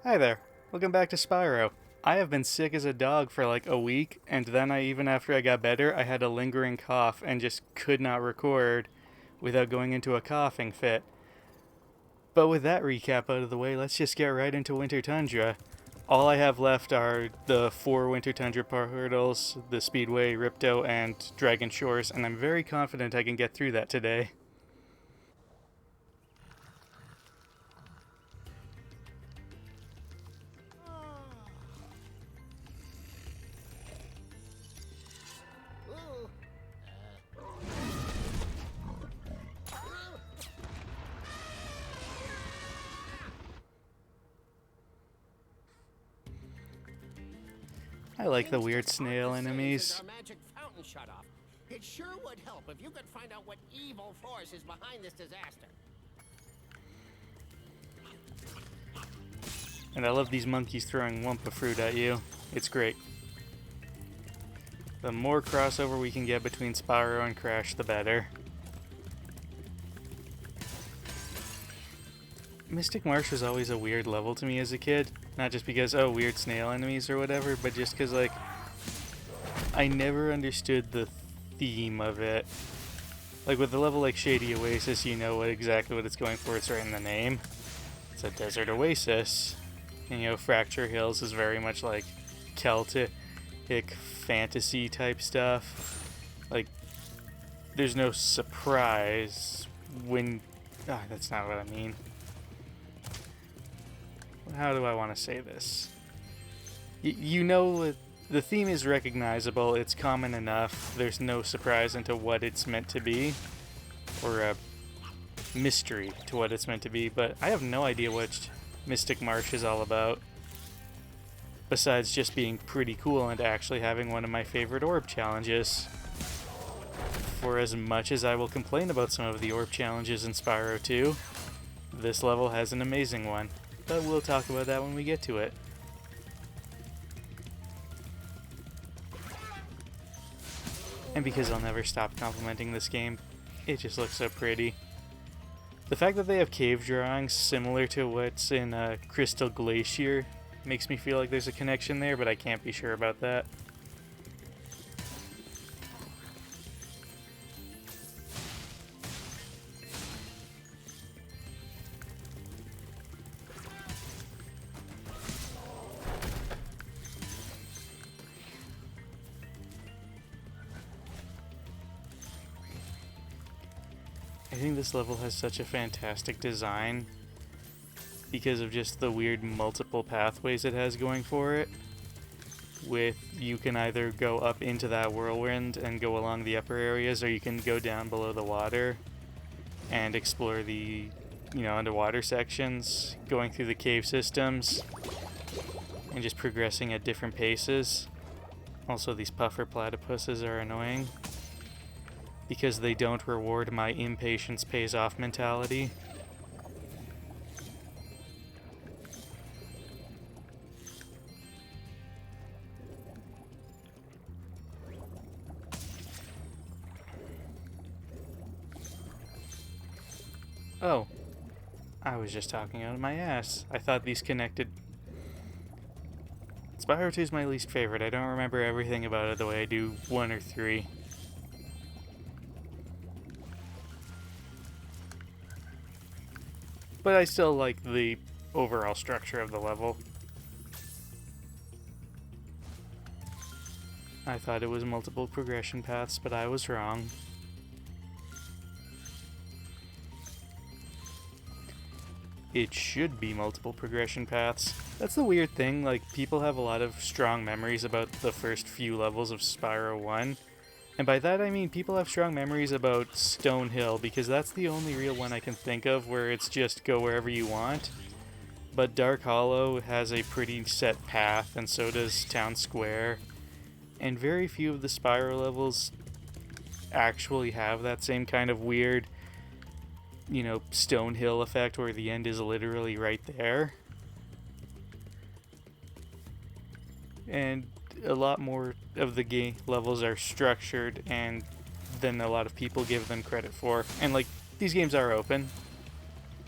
Hi there, welcome back to Spyro. I have been sick as a dog for like a week, and then even after I got better, I had a lingering cough and just could not record without going into a coughing fit. But with that recap out of the way, let's just get right into Winter Tundra. All I have left are the 4 Winter Tundra portals, the Speedway, Ripto, and Dragon Shores, and I'm very confident I can get through that today. I like the weird snail enemies. Our magic fountain shut off. It sure would help if you could find out what evil force is behind this disaster. And I love these monkeys throwing Wumpa fruit at you. It's great. The more crossover we can get between Spyro and Crash, the better. Mystic Marsh was always a weird level to me as a kid. Not just because, oh, weird snail enemies or whatever, but just because, like, I never understood the theme of it. Like, with a level like Shady Oasis, you know exactly what it's going for. It's right in the name. It's a desert oasis. And, Fracture Hills is very much like Celtic fantasy type stuff. Like, there's no surprise when... that's not what I mean. How do I want to say this? The theme is recognizable, it's common enough, there's no surprise into what it's meant to be, or a mystery to what it's meant to be, but I have no idea what Mystic Marsh is all about, besides just being pretty cool and actually having one of my favorite orb challenges. For as much as I will complain about some of the orb challenges in Spyro 2, this level has an amazing one. But we'll talk about that when we get to it. And because I'll never stop complimenting this game, it just looks so pretty. The fact that they have cave drawings similar to what's in Crystal Glacier makes me feel like there's a connection there, but I can't be sure about that. I think this level has such a fantastic design because of just the weird multiple pathways it has going for it. You can either go up into that whirlwind and go along the upper areas, or you can go down below the water and explore the, underwater sections, going through the cave systems and just progressing at different paces. Also, these puffer platypuses are annoying because they don't reward my impatience pays off mentality. Oh, I was just talking out of my ass. I thought these connected. Spyro 2 is my least favorite. I don't remember everything about it the way I do 1 or 3. But I still like the overall structure of the level. I thought it was multiple progression paths, but I was wrong. It should be multiple progression paths. That's the weird thing, like, people have a lot of strong memories about the first few levels of Spyro 1. And by that I mean people have strong memories about Stone Hill, because that's the only real one I can think of where it's just go wherever you want. But Dark Hollow has a pretty set path, and so does Town Square. And very few of the Spyro levels actually have that same kind of weird, Stone Hill effect where the end is literally right there. And a lot more of the game levels are structured and than a lot of people give them credit for. And these games are open.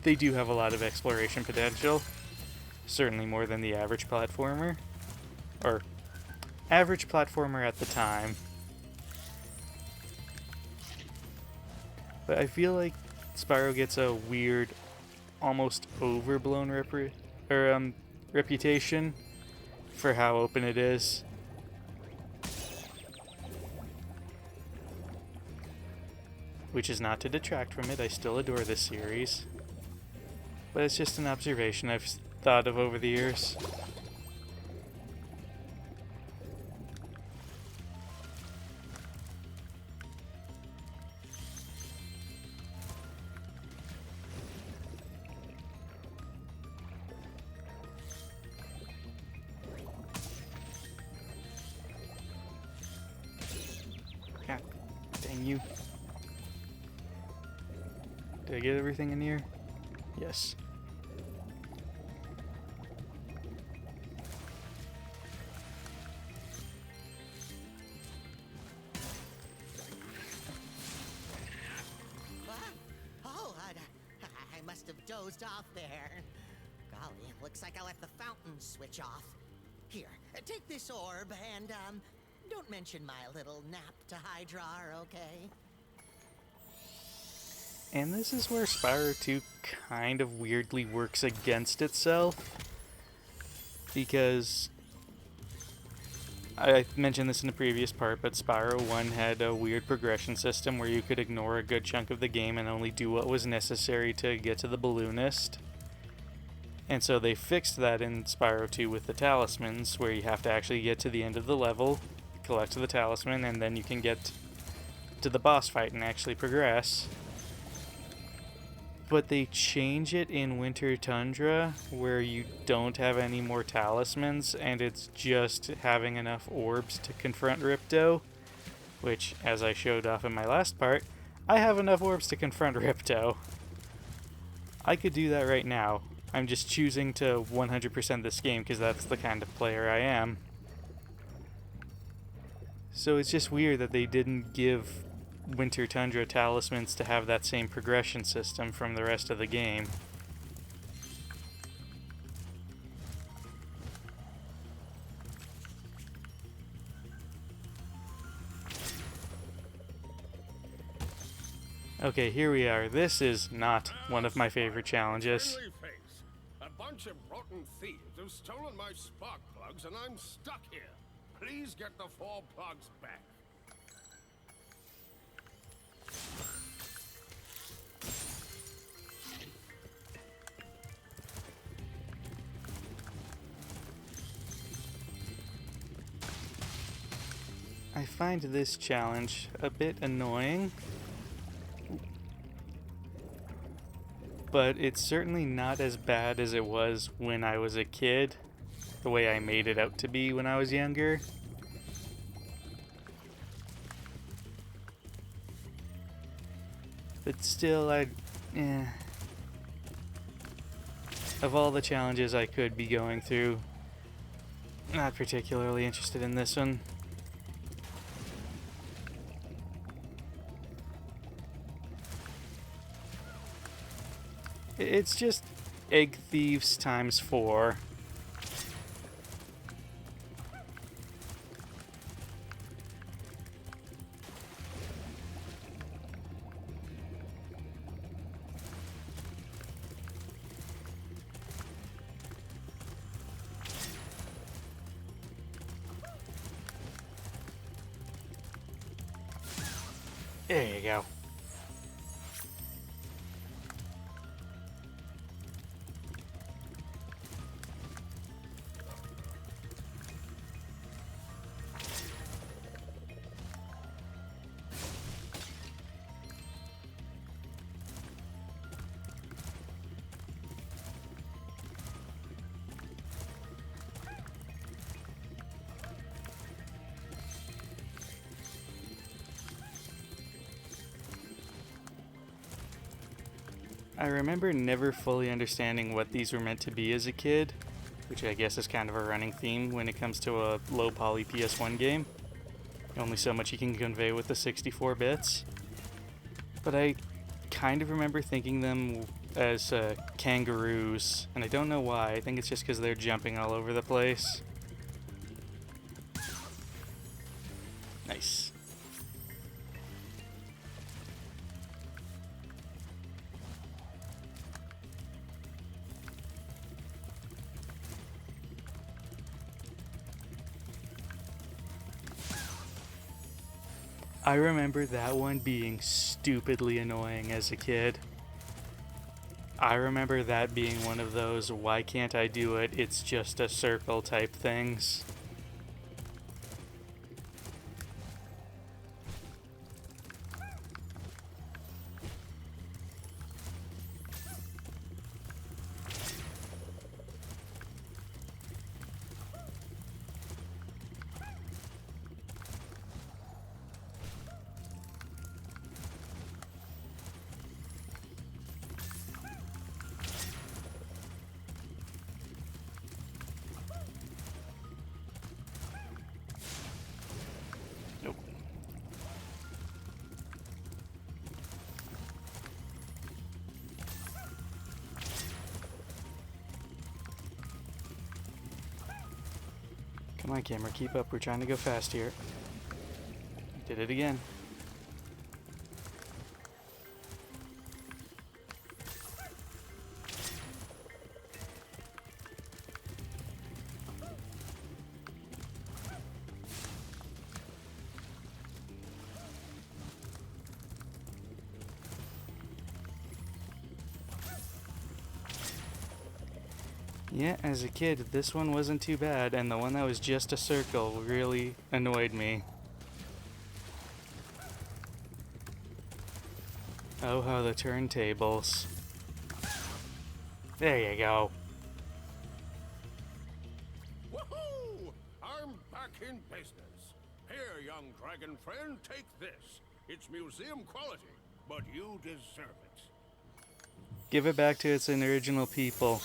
They do have a lot of exploration potential. certainly more than the average platformer. Or, average platformer at the time. But I feel like Spyro gets a weird, almost overblown reputation for how open it is. Which is not to detract from it, I still adore this series. But it's just an observation I've thought of over the years. God dang you. Did I get everything in here? Yes. Oh, I must have dozed off there. Golly, looks like I left the fountain switch off. Here, take this orb and, don't mention my little nap to Hydra, okay? And this is where Spyro 2 kind of weirdly works against itself. Because I mentioned this in the previous part, but Spyro 1 had a weird progression system where you could ignore a good chunk of the game and only do what was necessary to get to the balloonist. And so they fixed that in Spyro 2 with the talismans, where you have to actually get to the end of the level, collect the talisman, and then you can get to the boss fight and actually progress. But they change it in Winter Tundra, where you don't have any more talismans, and it's just having enough orbs to confront Ripto, which, as I showed off in my last part, I have enough orbs to confront Ripto. I could do that right now. I'm just choosing to 100% this game because that's the kind of player I am. So it's just weird that they didn't give Winter Tundra talismans to have that same progression system from the rest of the game. Okay, here we are. This is not one of my favorite challenges. A bunch of rotten thieves have stolen my spark plugs and I'm stuck here. Please get the 4 plugs back. I find this challenge a bit annoying, but it's certainly not as bad as it was when I was a kid, the way I made it out to be when I was younger. But still, of all the challenges I could be going through, not particularly interested in this one. It's just Egg Thieves times 4. There you go. I remember never fully understanding what these were meant to be as a kid, which I guess is kind of a running theme when it comes to a low poly PS1 game. Only so much you can convey with the 64 bits. But I kind of remember thinking them as kangaroos, and I don't know why. I think it's just because they're jumping all over the place. Nice. I remember that one being stupidly annoying as a kid. I remember that being one of those why can't I do it, it's just a circle type things. Nope. Come on, camera, keep up. We're trying to go fast here. Did it again. Yeah, as a kid, this one wasn't too bad, and the one that was just a circle really annoyed me. Oh, how the turntables. There you go. Woohoo! I'm back in business. Here, young dragon friend, take this. It's museum quality, but you deserve it. Give it back to its original people.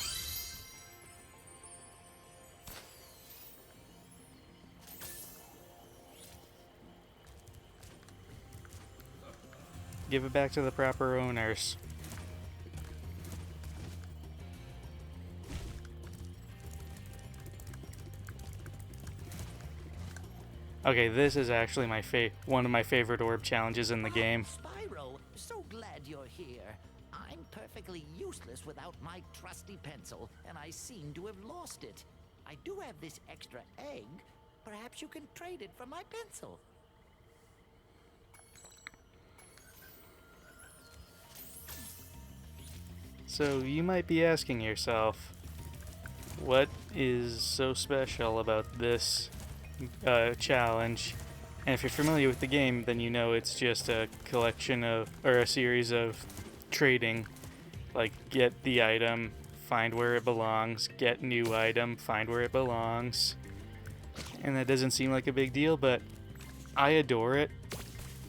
Give it back to the proper owners. Okay, this is actually my one of my favorite orb challenges in the game. Spyro, so glad you're here. I'm perfectly useless without my trusty pencil, and I seem to have lost it. I do have this extra egg. Perhaps you can trade it for my pencil. So you might be asking yourself, what is so special about this challenge? And if you're familiar with the game, then you know it's just a collection of, or a series of trading. Like, get the item, find where it belongs, get new item, find where it belongs. And that doesn't seem like a big deal, but I adore it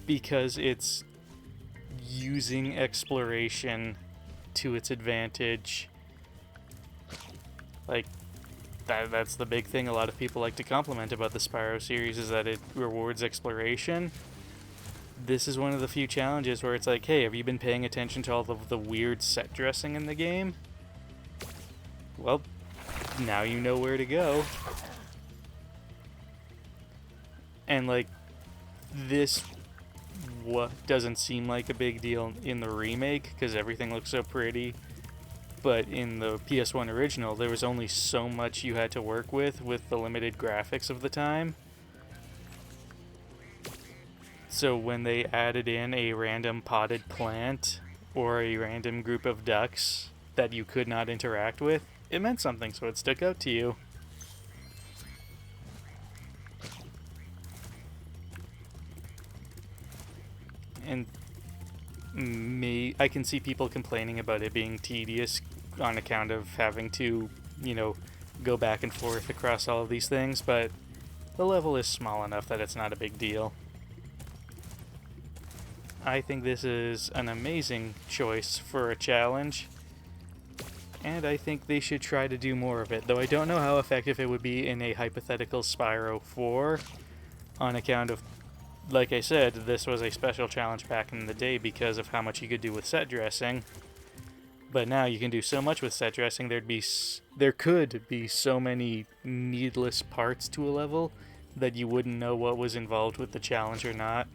because it's using exploration to its advantage. Like, that's the big thing a lot of people like to compliment about the Spyro series, is that it rewards exploration. This is one of the few challenges where it's like, hey, have you been paying attention to all of the weird set dressing in the game? Well, now you know where to go. And like, this doesn't seem like a big deal in the remake because everything looks so pretty, but in the PS1 original there was only so much you had to work with the limited graphics of the time. So when they added in a random potted plant or a random group of ducks that you could not interact with, it meant something, so it stuck out to you. And I can see people complaining about it being tedious on account of having to, go back and forth across all of these things, but the level is small enough that it's not a big deal. I think this is an amazing choice for a challenge, and I think they should try to do more of it, though I don't know how effective it would be in a hypothetical Spyro 4 on account of, like I said, this was a special challenge back in the day because of how much you could do with set dressing. But now you can do so much with set dressing. There could be so many needless parts to a level that you wouldn't know what was involved with the challenge or not.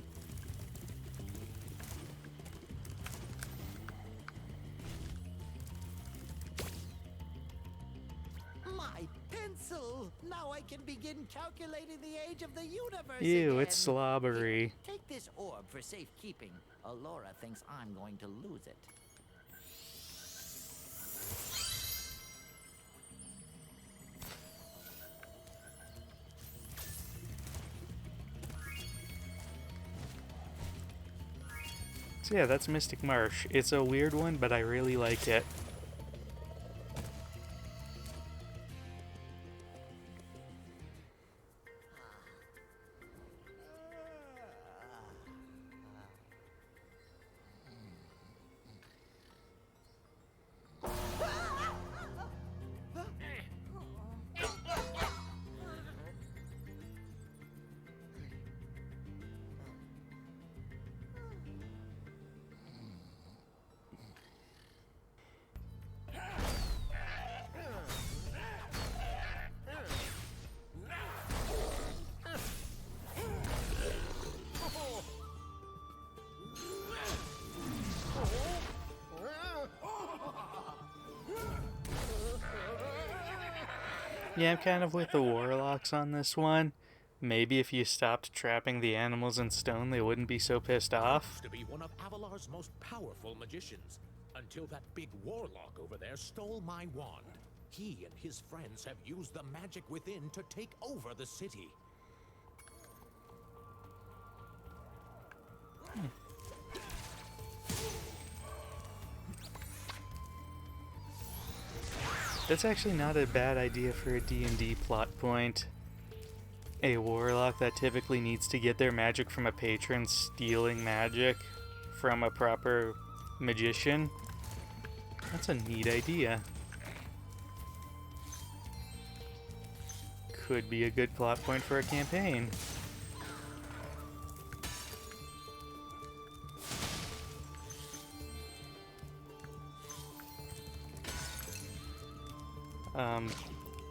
My pencil! Now I can begin calculating the age of the universe Ew, again. it's slobbery. Take this orb for safekeeping. Alora thinks I'm going to lose it. So yeah, that's Mystic Marsh. It's a weird one, but I really like it. Yeah, I'm kind of with the Warlocks on this one. Maybe if you stopped trapping the animals in stone, they wouldn't be so pissed off. To be one of Avalar's most powerful magicians, until that big warlock over there stole my wand. He and his friends have used the magic within to take over the city. That's actually not a bad idea for a D&D plot point. A warlock that typically needs to get their magic from a patron stealing magic from a proper magician. That's a neat idea. Could be a good plot point for a campaign.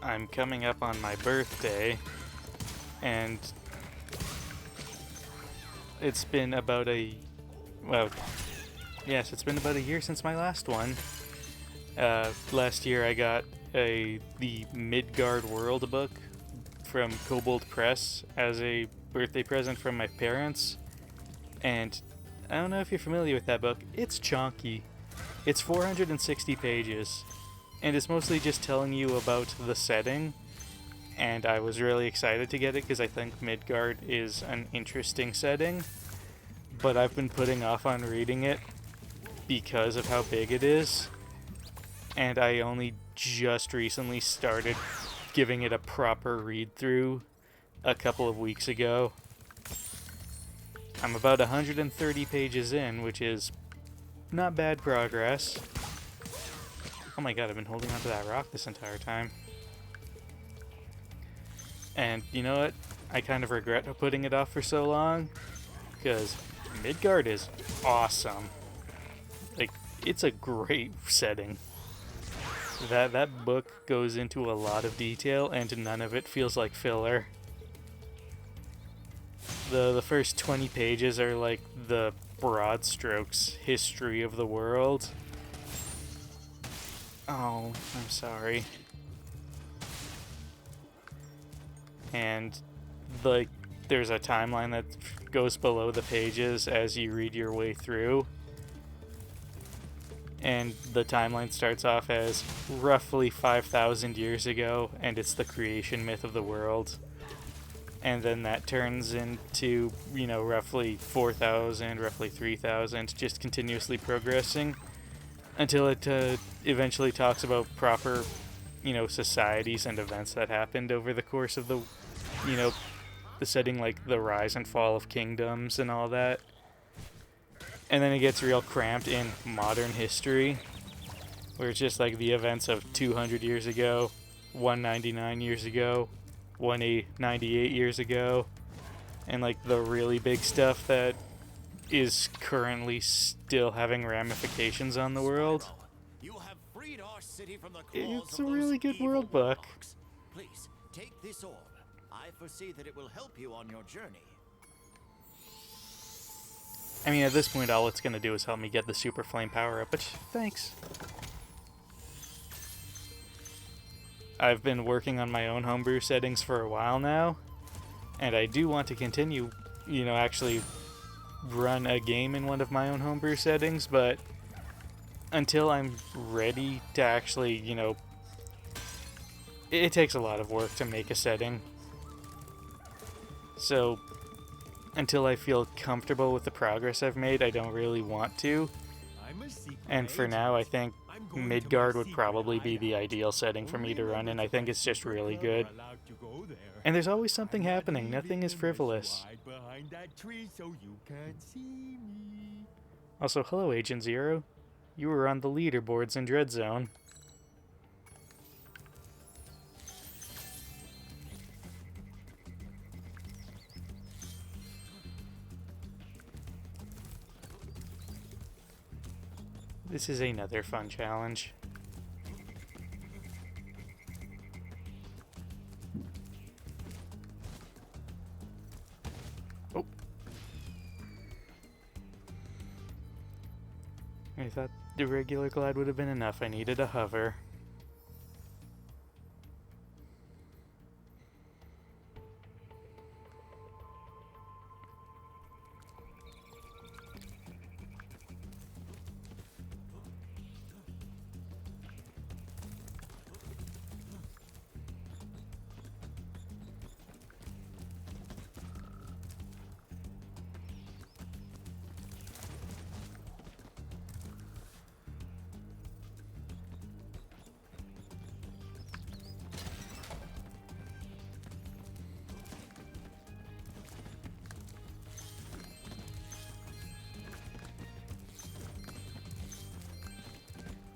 I'm coming up on my birthday, and it's been about it's been about a year since my last one. Last year I got the Midgard World book from Kobold Press as a birthday present from my parents, and I don't know if you're familiar with that book. It's chonky. It's 460 pages. And it's mostly just telling you about the setting, and I was really excited to get it because I think Midgard is an interesting setting, but I've been putting off on reading it because of how big it is, and I only just recently started giving it a proper read-through a couple of weeks ago. I'm about 130 pages in, which is not bad progress. Oh my god, I've been holding onto that rock this entire time. And you know what? I kind of regret putting it off for so long, because Midgard is awesome. Like, it's a great setting. That book goes into a lot of detail, and none of it feels like filler. The first 20 pages are like the broad strokes history of the world. Oh, I'm sorry. And, like, there's a timeline that goes below the pages as you read your way through. And the timeline starts off as roughly 5,000 years ago, and it's the creation myth of the world. And then that turns into, roughly 4,000, roughly 3,000, just continuously progressing. Until it eventually talks about proper, societies and events that happened over the course of the setting, like the rise and fall of kingdoms and all that. And then it gets real cramped in modern history, where it's just like the events of 200 years ago, 199 years ago, 198 years ago, and like the really big stuff that is currently still having ramifications on the world. You city from the claws It's of a those really good evil world book. warlocks. Please, take this orb. I foresee that it will help you on your journey. I mean, at this point, all it's going to do is help me get the super flame power up, which, thanks. I've been working on my own homebrew settings for a while now, and I do want to continue, you know, actually run a game in one of my own homebrew settings, but until I'm ready to actually, you know, it takes a lot of work to make a setting. So, until I feel comfortable with the progress I've made, I don't really want to. And for now, I think Midgard would probably be the ideal setting for me to run in. I think it's just really good. And there's always something happening. Nothing is frivolous. Also, hello, Agent Zero. You were on the leaderboards in Dread Zone. This is another fun challenge. Oh. I thought the regular glide would have been enough. I needed a hover.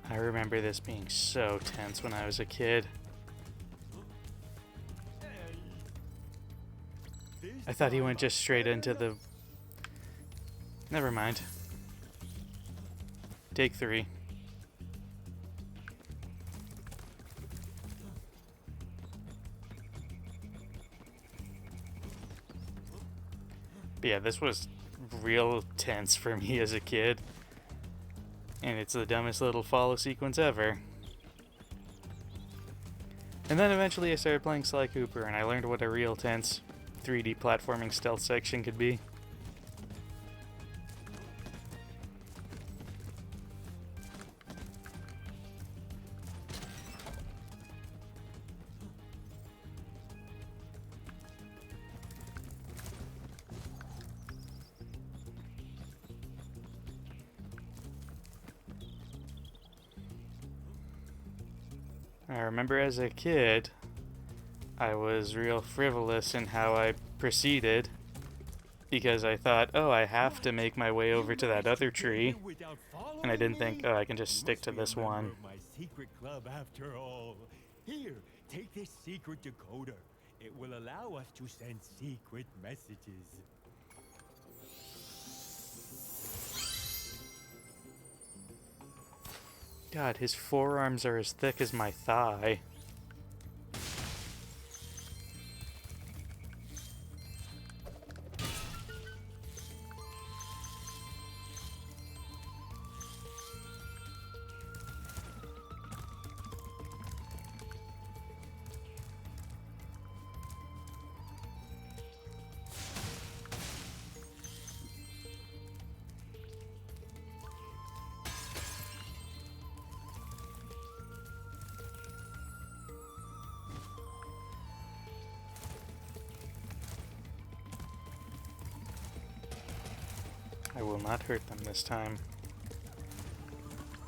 I remember this being so tense when I was a kid. I thought he went just straight into the... Never mind. Take 3. But yeah, this was real tense for me as a kid. And it's the dumbest little follow sequence ever. And then eventually I started playing Sly Cooper, and I learned what a real tense 3D platforming stealth section could be. I remember as a kid, I was real frivolous in how I proceeded, because I thought, oh, I have to make my way over to that other tree, and I didn't think, oh, I can just stick to this one. My secret club after all. Here, take this secret decoder. It will allow us to send secret messages. God, his forearms are as thick as my thigh. I will not hurt them this time.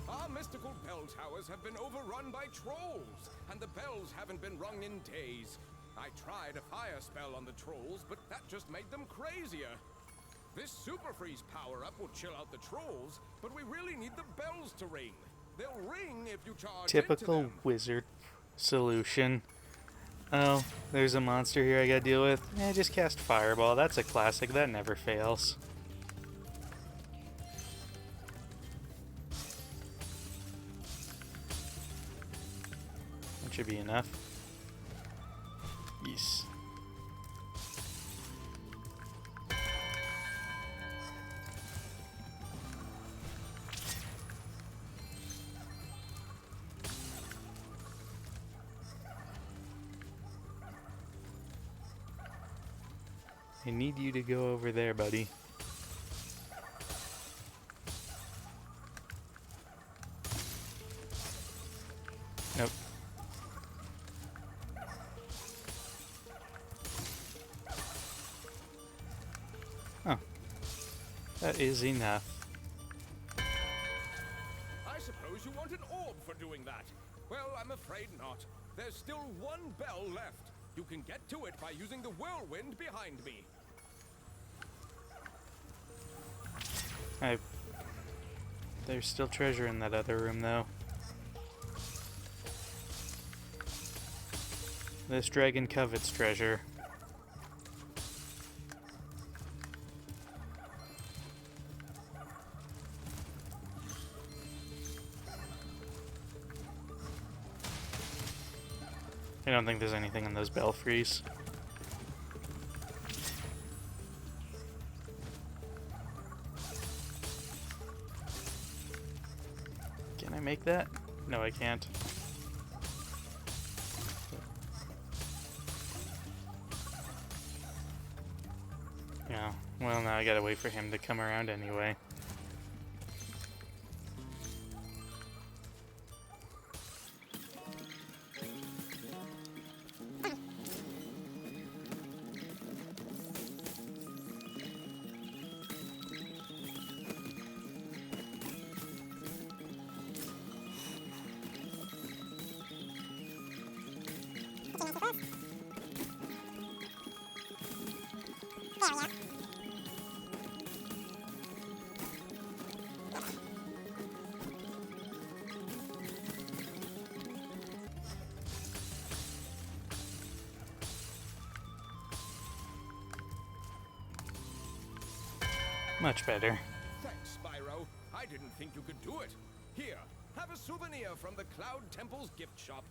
Our mystical bell towers have been overrun by trolls, and the bells haven't been rung in days. I tried a fire spell on the trolls, but that just made them crazier. This super freeze power-up will chill out the trolls, but we really need the bells to ring. They'll ring if you charge into Typical them. wizard solution. Oh, there's a monster here I gotta deal with. Just cast Fireball. That's a classic. That never fails. should be enough. Yes. I need you to go over there, buddy. Nope. Oh. That is enough. I suppose you want an orb for doing that. Well, I'm afraid not. There's still one bell left. You can get to it by using the whirlwind behind me. There's still treasure in that other room, though. This dragon covets treasure. I don't think there's anything in those belfries. Can I make that? No, I can't. Yeah, well, now I gotta wait for him to come around anyway. Much better. Thanks, Spyro. I didn't think you could do it. Here, have a souvenir from the Cloud Temple's gift shop.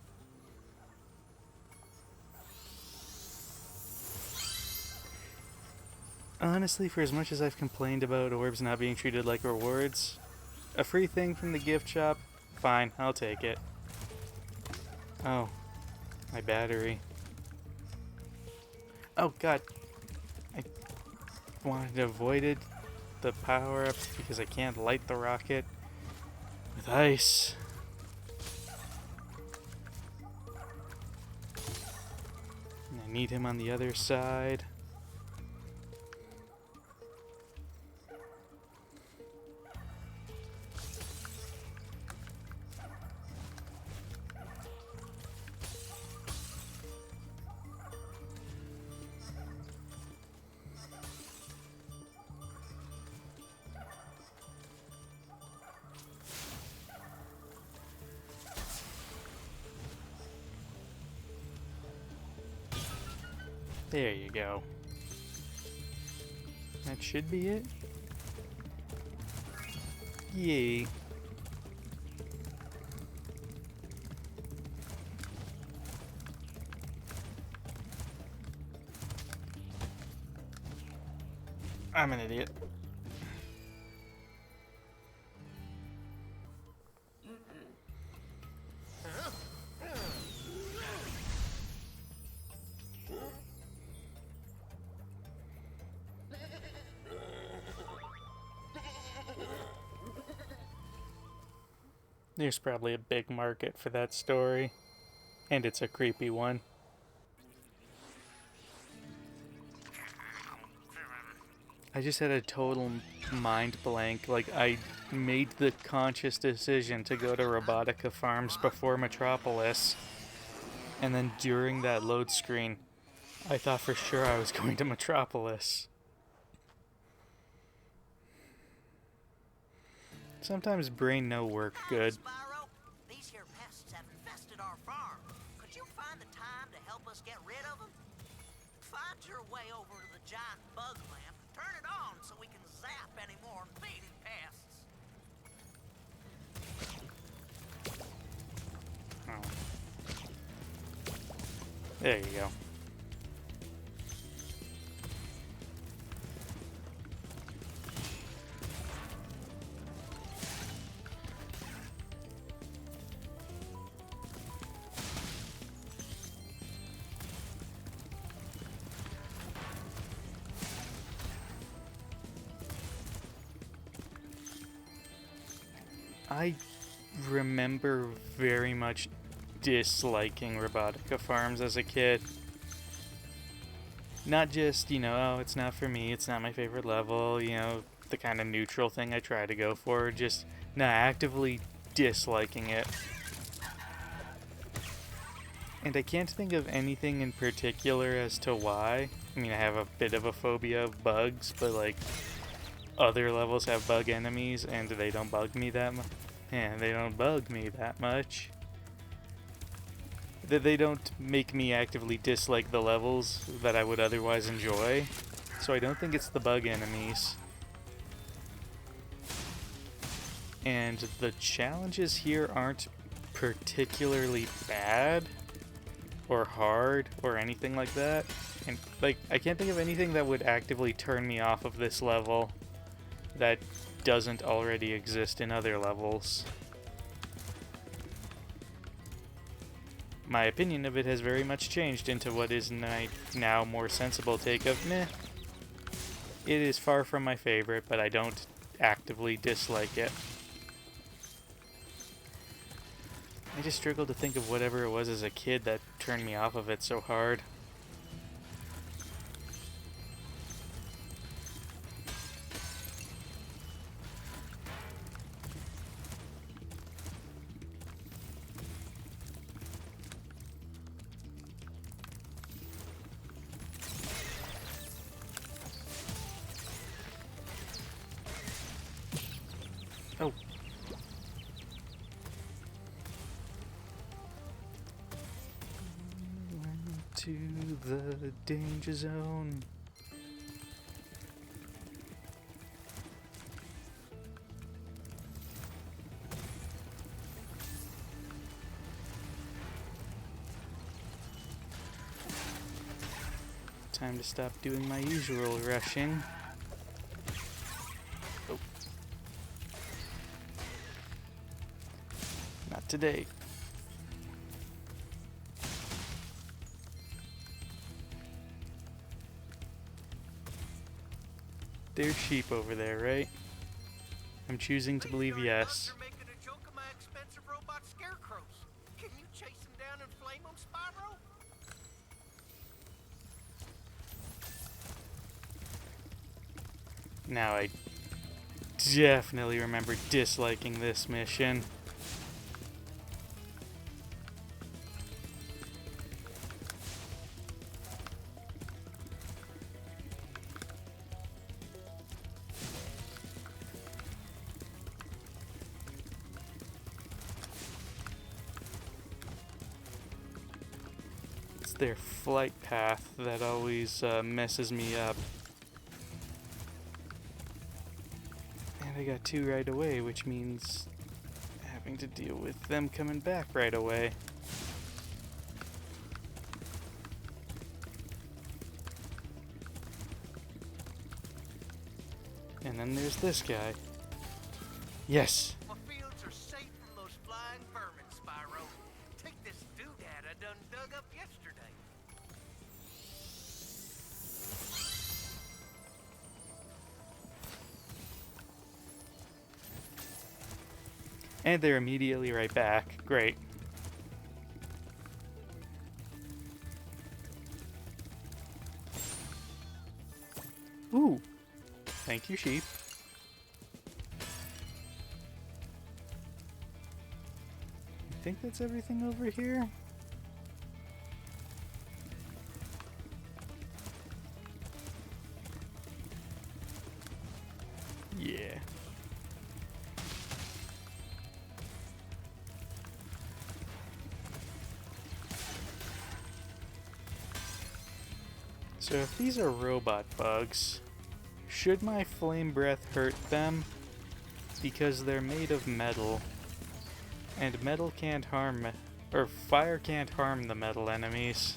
Honestly, for as much as I've complained about orbs not being treated like rewards, a free thing from the gift shop, fine, I'll take it. Oh, my battery. Oh god, I wanted to avoid the power-up because I can't light the rocket with ice. And I need him on the other side. There you go. That should be it. Yay. I'm an idiot. There's probably a big market for that story, and it's a creepy one. I just had a total mind blank. Like, I made the conscious decision to go to Robotica Farms before Metropolis, and then during that load screen, I thought for sure I was going to Metropolis. Sometimes brain no work good. Spyro, these here pests have infested our farm. Could you find the time to help us get rid of them? Find your way over to the giant bug lamp and turn it on so we can zap any more invading pests. Oh. There you go. I remember very much disliking Robotica Farms as a kid. Not just, oh, it's not for me, it's not my favorite level, the kind of neutral thing I try to go for, just, actively disliking it. And I can't think of anything in particular as to why. I mean, I have a bit of a phobia of bugs, but, like, other levels have bug enemies, and they don't bug me that much. And they don't bug me that much. They don't make me actively dislike the levels that I would otherwise enjoy. So I don't think it's the bug enemies. And the challenges here aren't particularly bad or hard or anything like that. And like, I can't think of anything that would actively turn me off of this level that doesn't already exist in other levels. My opinion of it has very much changed into what is my now more sensible take of meh. It is far from my favorite, but I don't actively dislike it. I just struggle to think of whatever it was as a kid that turned me off of it so hard. Oh. To the danger zone. Time to stop doing my usual rushing. Oh. Not today. There's sheep over there, right? I'm choosing to believe yes. You're making a joke of my expensive robot scarecrows. Can you chase them down and flame them, Spyro? Now I definitely remember disliking this mission. It's their flight path that always messes me up. I got two right away, which means having to deal with them coming back right away. And then there's this guy. Yes! My fields are safe from those flying vermin, Spyro. Take this doodad I done dug up yesterday. And they're immediately right back. Great. Ooh. Thank you, sheep. I think that's everything over here. Yeah. So if these are robot bugs, should my flame breath hurt them? Because they're made of metal, and metal can't harm or fire can't harm the metal enemies.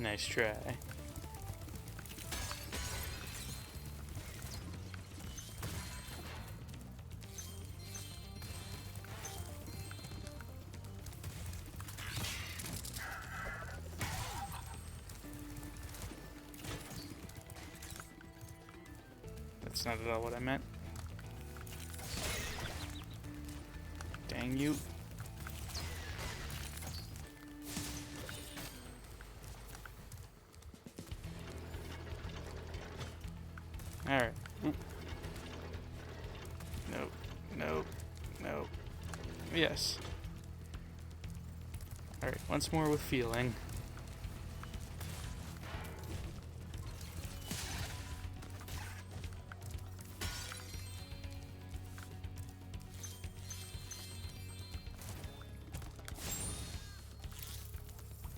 Nice try. That's not at all what I meant. Dang you. Alright. Nope. Nope. Nope. Yes. Alright, once more with feeling.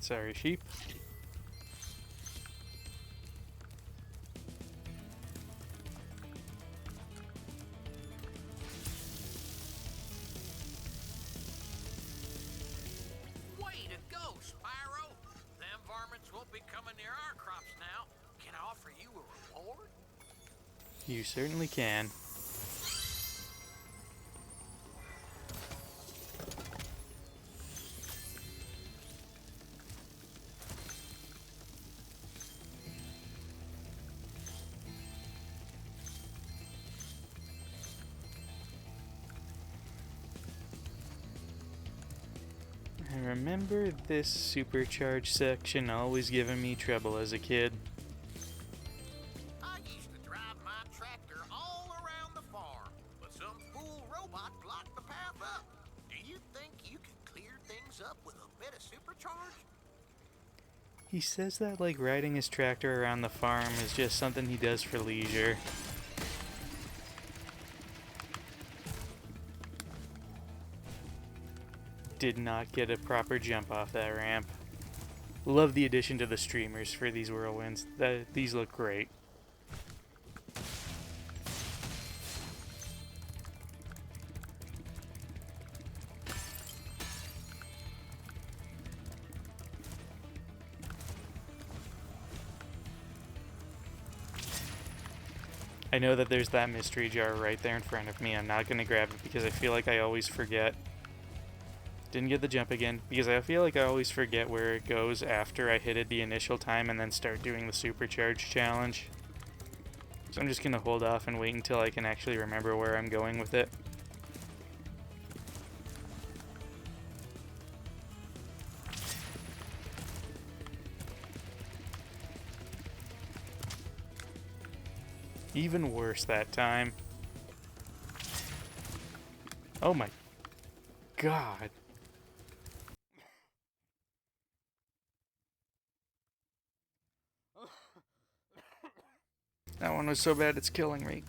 Sorry, sheep. Way to go, Spyro! Them varmints won't be coming near our crops now. Can I offer you a reward? You certainly can. I remember this supercharged section always giving me trouble as a kid. I used to drive my tractor all around the farm, but some fool robot blocked the path up. Do you think you can clear things up with a bit of supercharge? He says that like riding his tractor around the farm is just something he does for leisure. Did not get a proper jump off that ramp. Love the addition to the streamers for these whirlwinds. These look great. I know that there's that mystery jar right there in front of me. I'm not going to grab it because I feel like I always forget. Didn't get the jump again because I feel like I always forget where it goes after I hit it the initial time and then start doing the supercharge challenge. So I'm just going to hold off and wait until I can actually remember where I'm going with it. Even worse that time. Oh my god. That one was so bad it's killing me.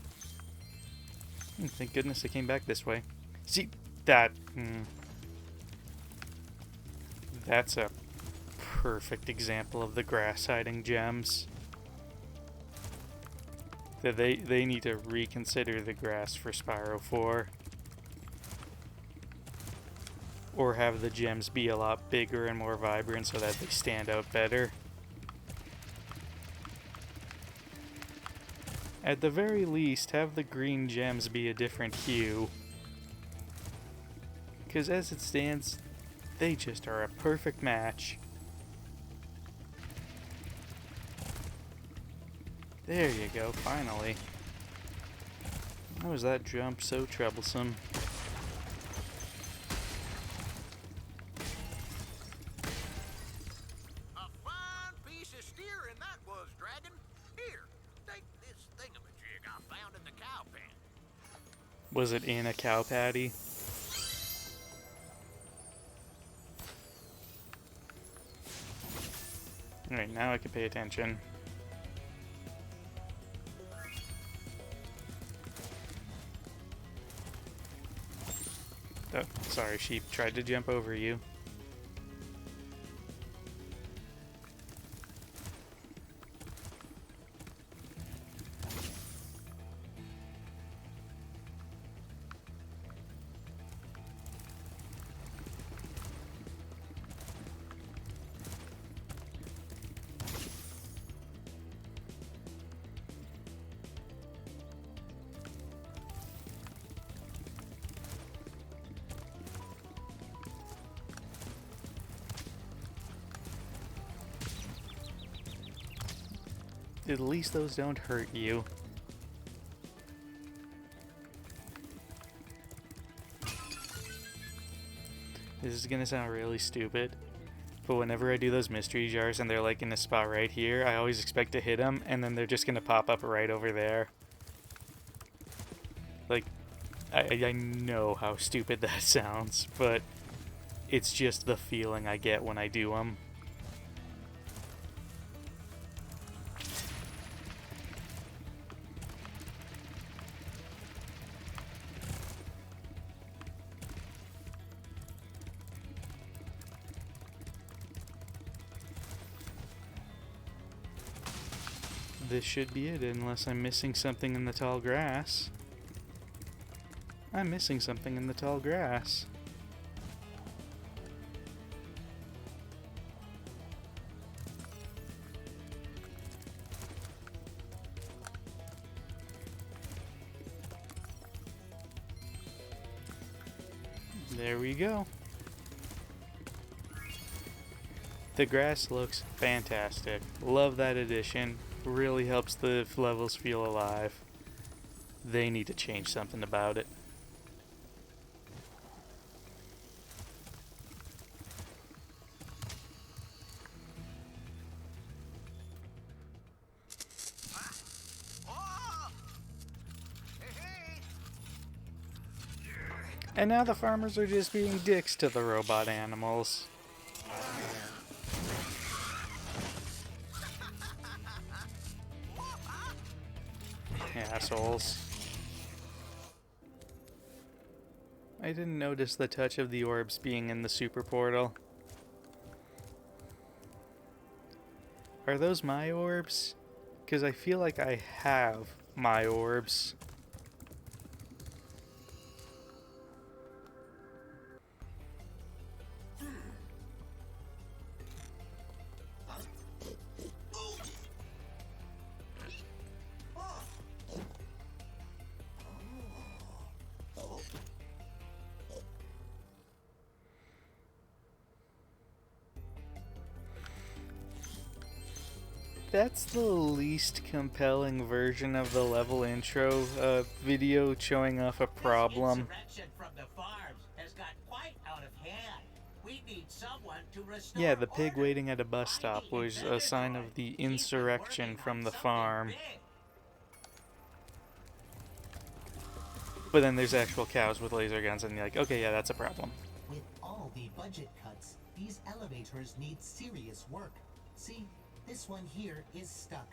Thank goodness I came back this way. See, that... That's a perfect example of the grass hiding gems. That they need to reconsider the grass for Spyro 4. Or have the gems be a lot bigger and more vibrant so that they stand out better. At the very least, have the green gems be a different hue. Because as it stands, they just are a perfect match. There you go, finally. How was that jump so troublesome? A fine piece of steering that was, Dragon. Here, take this thingamajig I found in the cow pen. Was it in a cow patty? Alright, now I can pay attention. Oh, sorry, sheep. Tried to jump over you. at least those don't hurt you. This is gonna sound really stupid, but whenever I do those mystery jars and they're like in a spot right here, I always expect to hit them, and then they're just gonna pop up right over there. Like, I know how stupid that sounds, but it's just the feeling I get when I do them. This should be it, unless I'm missing something in the tall grass. I'm missing something in the tall grass. There we go. The grass looks fantastic. Love that addition. Really helps the levels feel alive. They need to change something about it. And now the farmers are just being dicks to the robot animals. Assholes. I didn't notice the touch of the orbs being in the super portal. Are those my orbs? Because I feel like I have my orbs. That's the least compelling version of the level intro video showing off a problem. From the farms has got quite out of hand. We need someone to restore Yeah, the pig order. waiting at a bus stop was a sign of the insurrection from the farm. But then there's actual cows with laser guns, and you're like, okay, yeah, that's a problem. With all the budget cuts, these elevators need serious work. See? This one here is stuck.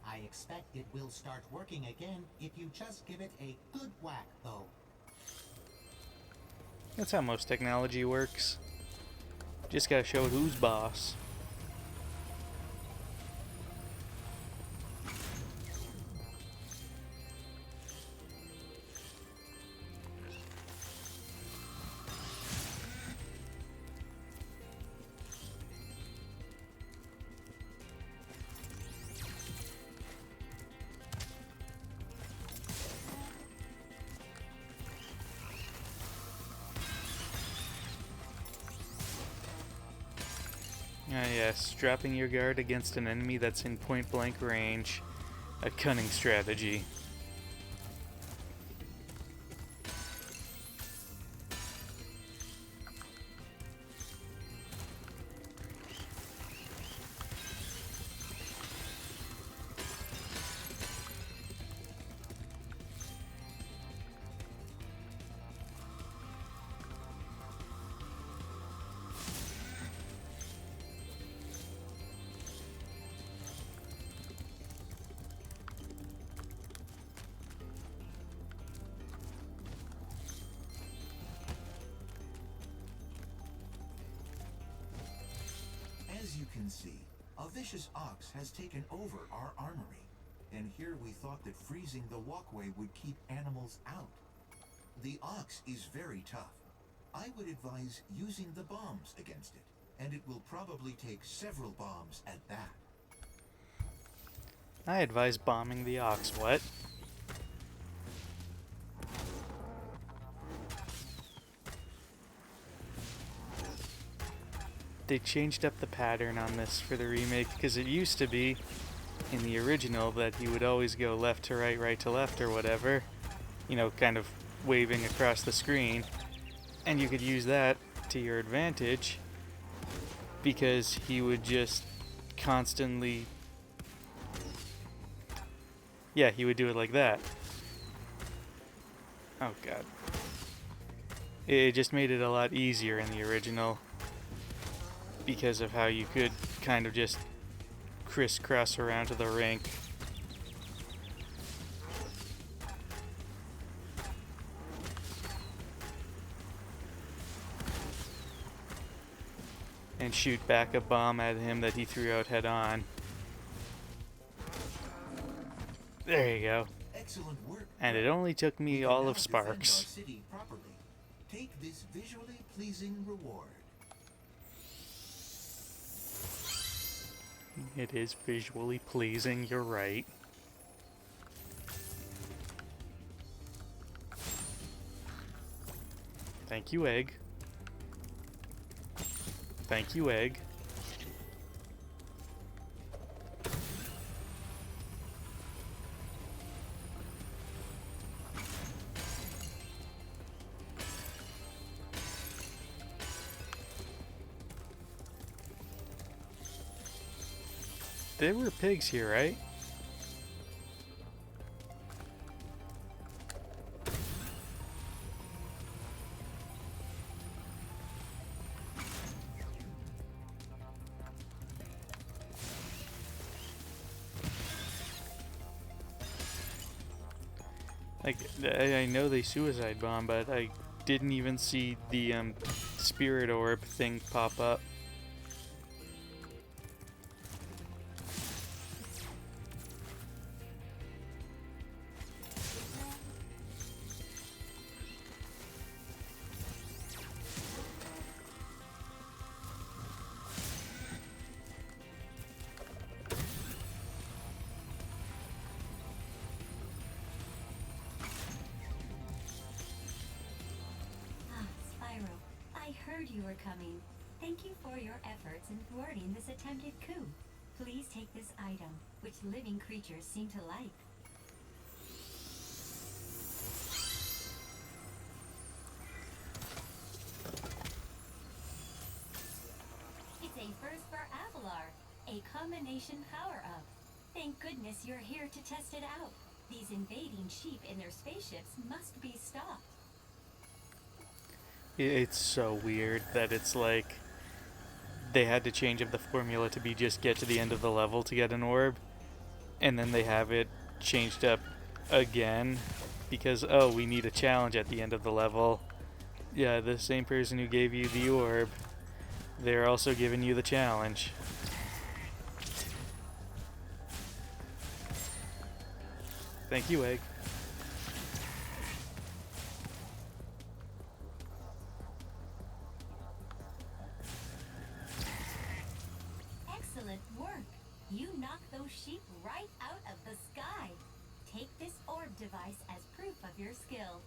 I expect it will start working again if you just give it a good whack, though. That's how most technology works. Just gotta show who's boss. Ah yes, dropping your guard against an enemy that's in point-blank range. A cunning strategy. As you can see, a vicious ox has taken over our armory, and here we thought that freezing the walkway would keep animals out. The ox is very tough. I would advise using the bombs against it, and it will probably take several bombs at that. I advise bombing the ox, what? They changed up the pattern on this for the remake, because it used to be in the original that he would always go left to right, right to left, or whatever, you know, kind of waving across the screen, and you could use that to your advantage because he would just constantly, yeah, he would do it like that. Oh god. It just made it a lot easier in the original because of how you could kind of just crisscross around to the rink. And shoot back a bomb at him that he threw out head on. There you go. Excellent work. And it only took me all Now of defend our sparks. city properly. Take this visually pleasing reward. It is visually pleasing, you're right. Thank you, egg. Thank you, egg. There were pigs here, right? Like, I know they suicide bomb, but I didn't even see the spirit orb thing pop up. Spyro, I heard you were coming. Thank you for your efforts in thwarting this attempted coup. Please take this item, which living creatures seem to like. It's a first for Avalar, a combination power-up. Thank goodness you're here to test it out. These invading sheep in their spaceships must be stopped. It's so weird that it's like they had to change up the formula to be just get to the end of the level to get an orb, and then they have it changed up again because, oh, we need a challenge at the end of the level. Yeah, the same person who gave you the orb, they're also giving you the challenge. Thank you, egg. Excellent work. You knocked those sheep right out of the sky. Take this orb device as proof of your skill.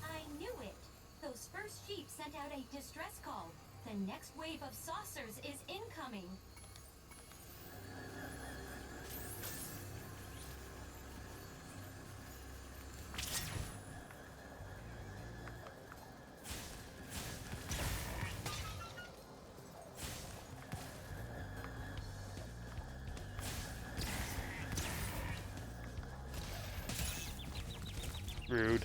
I knew it. Those first sheep sent out a distress call. The next wave of saucers is incoming. Rude.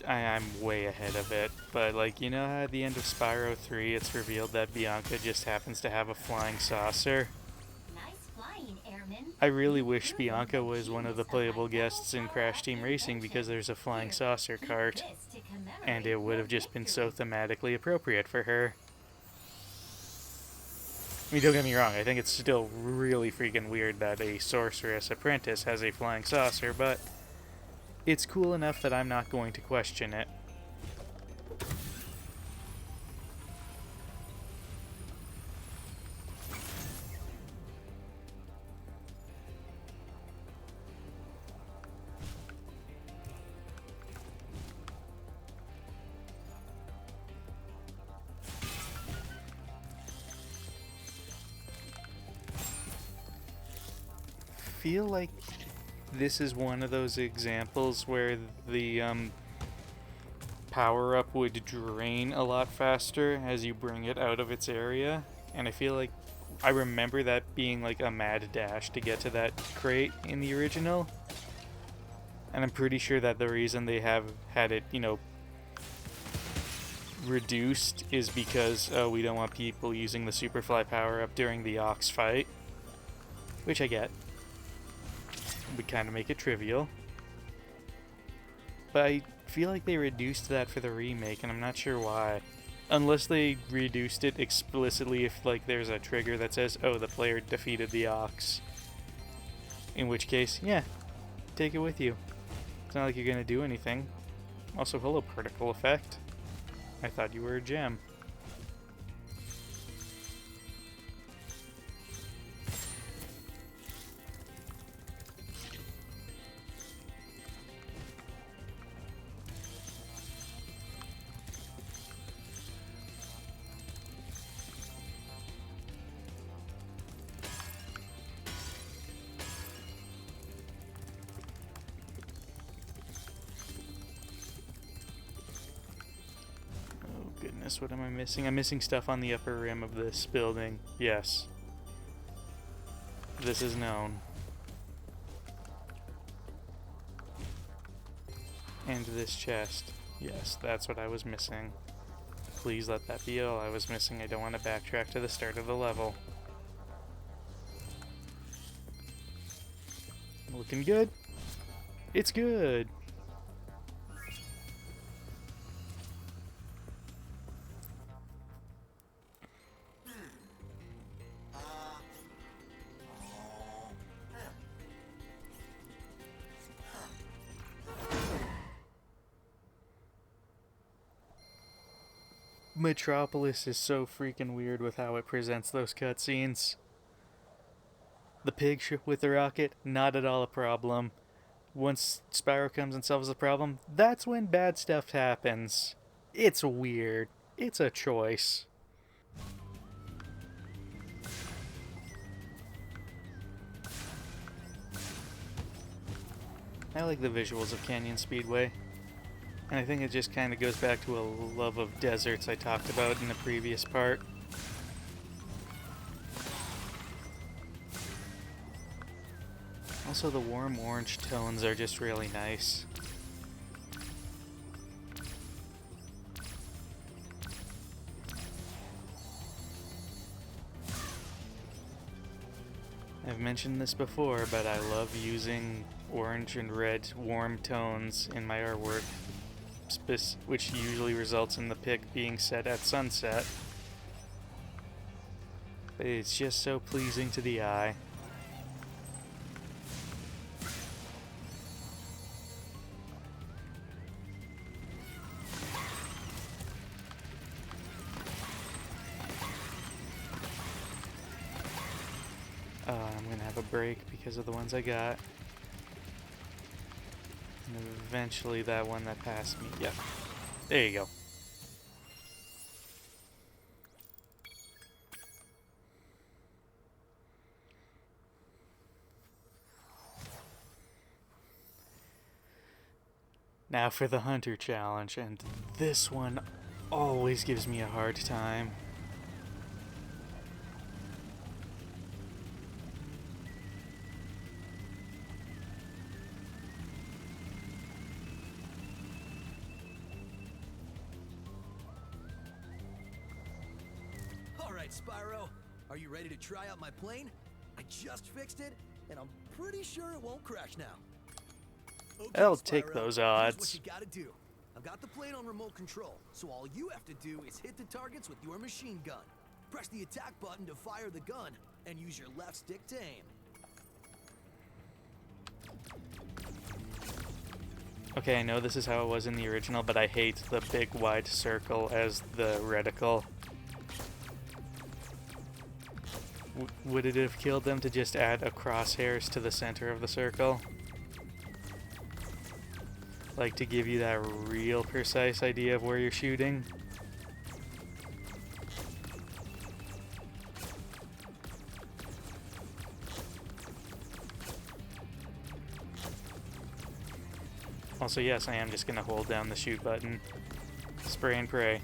I'm way ahead of it, but like, you know how at the end of Spyro 3 it's revealed that Bianca just happens to have a flying saucer? Nice flying, airman. I really wish Bianca was one of the playable guests in Crash Team Racing because there's a flying saucer cart, and it would have just been so thematically appropriate for her. I mean, don't get me wrong, I think it's still really freaking weird that a sorceress apprentice has a flying saucer, but it's cool enough that I'm not going to question it. feel like this is one of those examples where the power-up would drain a lot faster as you bring it out of its area, and I feel like I remember that being like a mad dash to get to that crate in the original, and I'm pretty sure that the reason they have had it, you know, reduced is because, oh, we don't want people using the Superfly power-up during the Ox fight, which I get. Would kind of make it trivial. But I feel like they reduced that for the remake, and I'm not sure why. Unless they reduced it explicitly if, like, there's a trigger that says, oh, the player defeated the Ox. In which case, yeah, take it with you. It's not like you're gonna do anything. Also, hello, particle effect. I thought you were a gem. Goodness, what am I missing? I'm missing stuff on the upper rim of this building. Yes. This is known. And this chest. Yes, that's what I was missing. Please let that be all I was missing. I don't want to backtrack to the start of the level. Looking good. It's good. Metropolis is so freaking weird with how it presents those cutscenes. The pig with the rocket, not at all a problem. Once Spyro comes and solves the problem, that's when bad stuff happens. It's weird. It's a choice. I like the visuals of Canyon Speedway. And I think it just kind of goes back to a love of deserts I talked about in the previous part. Also, the warm orange tones are just really nice. I've mentioned this before, but I love using orange and red warm tones in my artwork, which usually results in the pic being set at sunset. But it's just so pleasing to the eye. I'm gonna have a break because of the ones I got. And eventually that one that passed me. Yep. There you go. Now for the Hunter Challenge, and this one always gives me a hard time. Alright, Spyro, are you ready to try out my plane? I just fixed it, and I'm pretty sure it won't crash now. Okay, I'll Spyro, take those here's odds. what you gotta do. I've got the plane on remote control, so all you have to do is hit the targets with your machine gun. Press the attack button to fire the gun, and use your left stick to aim. Okay, I know this is how it was in the original, but I hate the big wide circle as the reticle. Would it have killed them to just add a crosshairs to the center of the circle? Like, to give you that real precise idea of where you're shooting? Also, yes, I am just gonna hold down the shoot button. Spray and pray.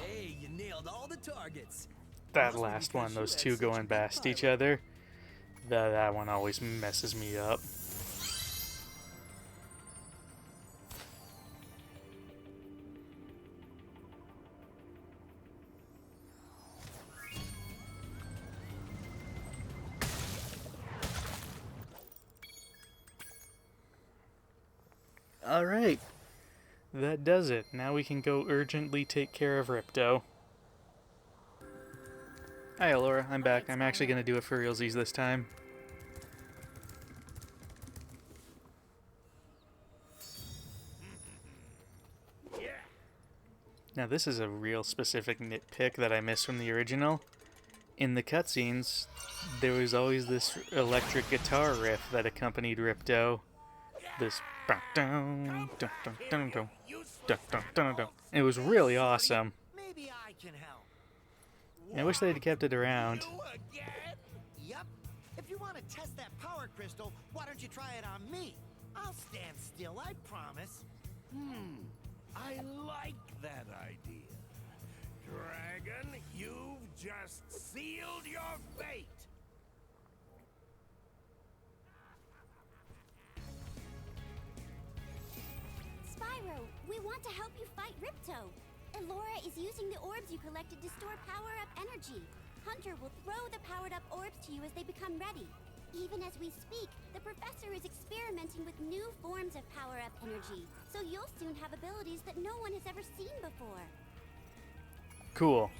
Hey, you nailed all the targets. That last one, those two going past each other, that one always messes me up. Alright, that does it. Now we can go urgently take care of Ripto. Hi, Laura. I'm back. I'm actually going to do it for realsies this time. Now, this is a real specific nitpick that I missed from the original. In the cutscenes, there was always this electric guitar riff that accompanied Ripto. This... It was really awesome. Maybe I can help. I wish they'd kept it around. Yep. If you want to test that power crystal, why don't you try it on me? I'll stand still, I promise. I like that idea. Dragon, you've just sealed your fate. Spyro, we want to help you fight Ripto. Elora is using the orbs you collected to store power-up energy. Hunter will throw the powered-up orbs to you as they become ready. Even as we speak, the professor is experimenting with new forms of power-up energy, so you'll soon have abilities that no one has ever seen before. Cool.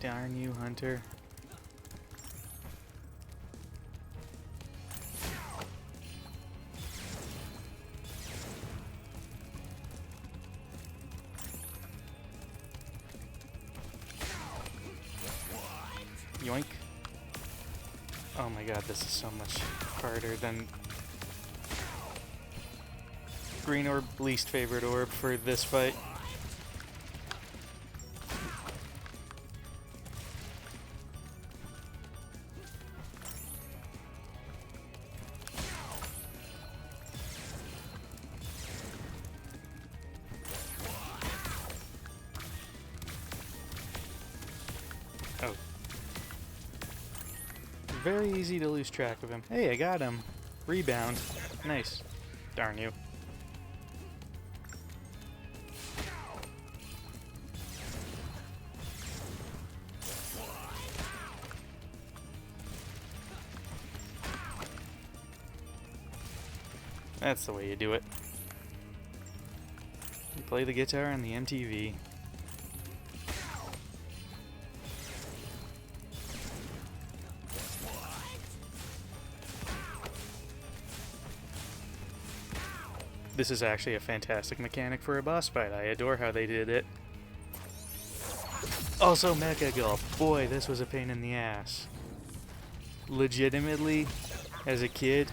Darn you, Hunter. Yoink. Oh my god, this is so much harder than... Green orb, least favorite orb for this fight. Oh. Very easy to lose track of him. Hey, I got him. Rebound. Nice. Darn you. That's the way you do it. You play the guitar on the MTV. This is actually a fantastic mechanic for a boss fight. I adore how they did it. Also, Mecha Gulp. Boy, this was a pain in the ass. Legitimately, as a kid,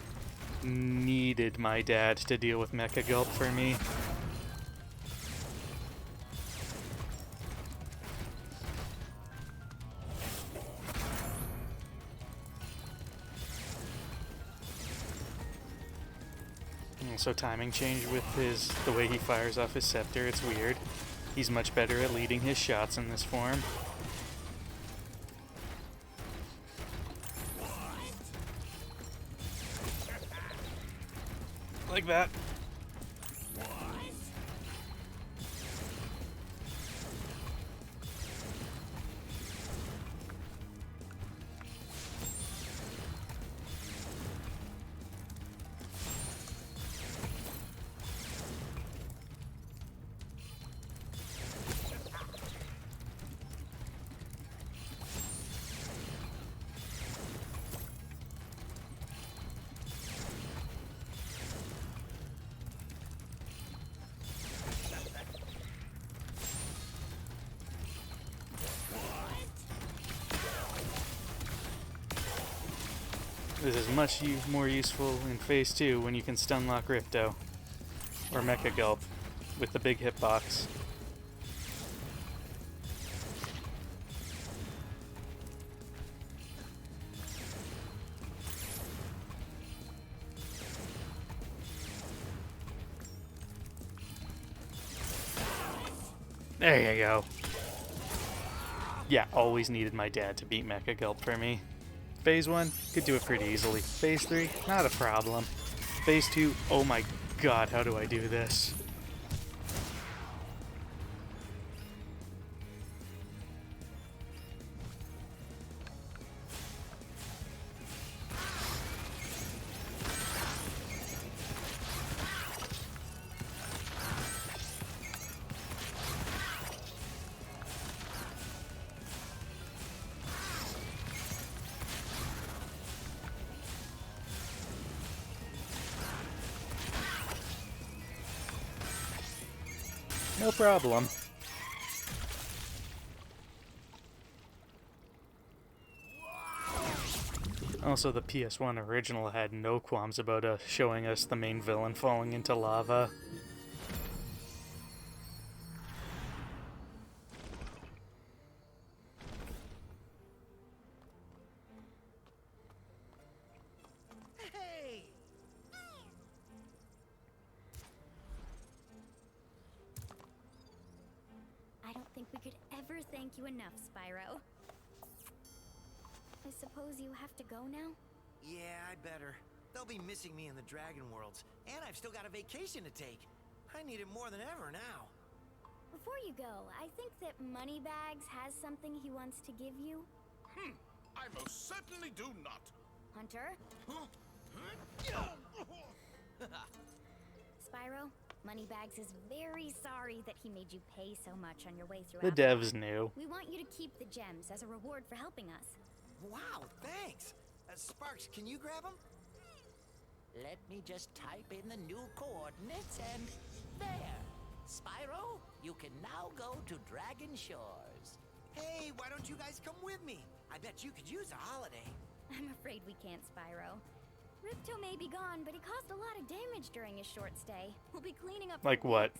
needed my dad to deal with Mecha Gulp for me. Also, timing change with the way he fires off his scepter, it's weird. He's much better at leading his shots in this form. Like that. This is much more useful in Phase 2 when you can stun lock Ripto. Or Mecha Gulp with the big hitbox. There you go. Yeah, always needed my dad to beat Mecha Gulp for me. Phase 1, could do it pretty easily. Phase 3, not a problem. Phase 2, oh my god, how do I do this? No problem. Also, the PS1 original had no qualms about showing us the main villain falling into lava. Hey! I don't think we could ever thank you enough, Spyro. I suppose you have to go now? Yeah, I better. They'll be missing me in the Dragon Worlds, and I've still got a vacation to take. I need it more than ever now. Before you go, I think that Moneybags has something he wants to give you. I most certainly do not. Hunter? Spyro, Moneybags is very sorry that he made you pay so much on your way through. The devs knew. We want you to keep the gems as a reward for helping us. Wow, thanks. Sparks, can you grab them? Let me just type in the new coordinates and there. Spyro, you can now go to Dragon Shores. Hey, why don't you guys come with me? I bet you could use a holiday. I'm afraid we can't, Spyro. Ripto may be gone, but he caused a lot of damage during his short stay. We'll be cleaning up. Like what?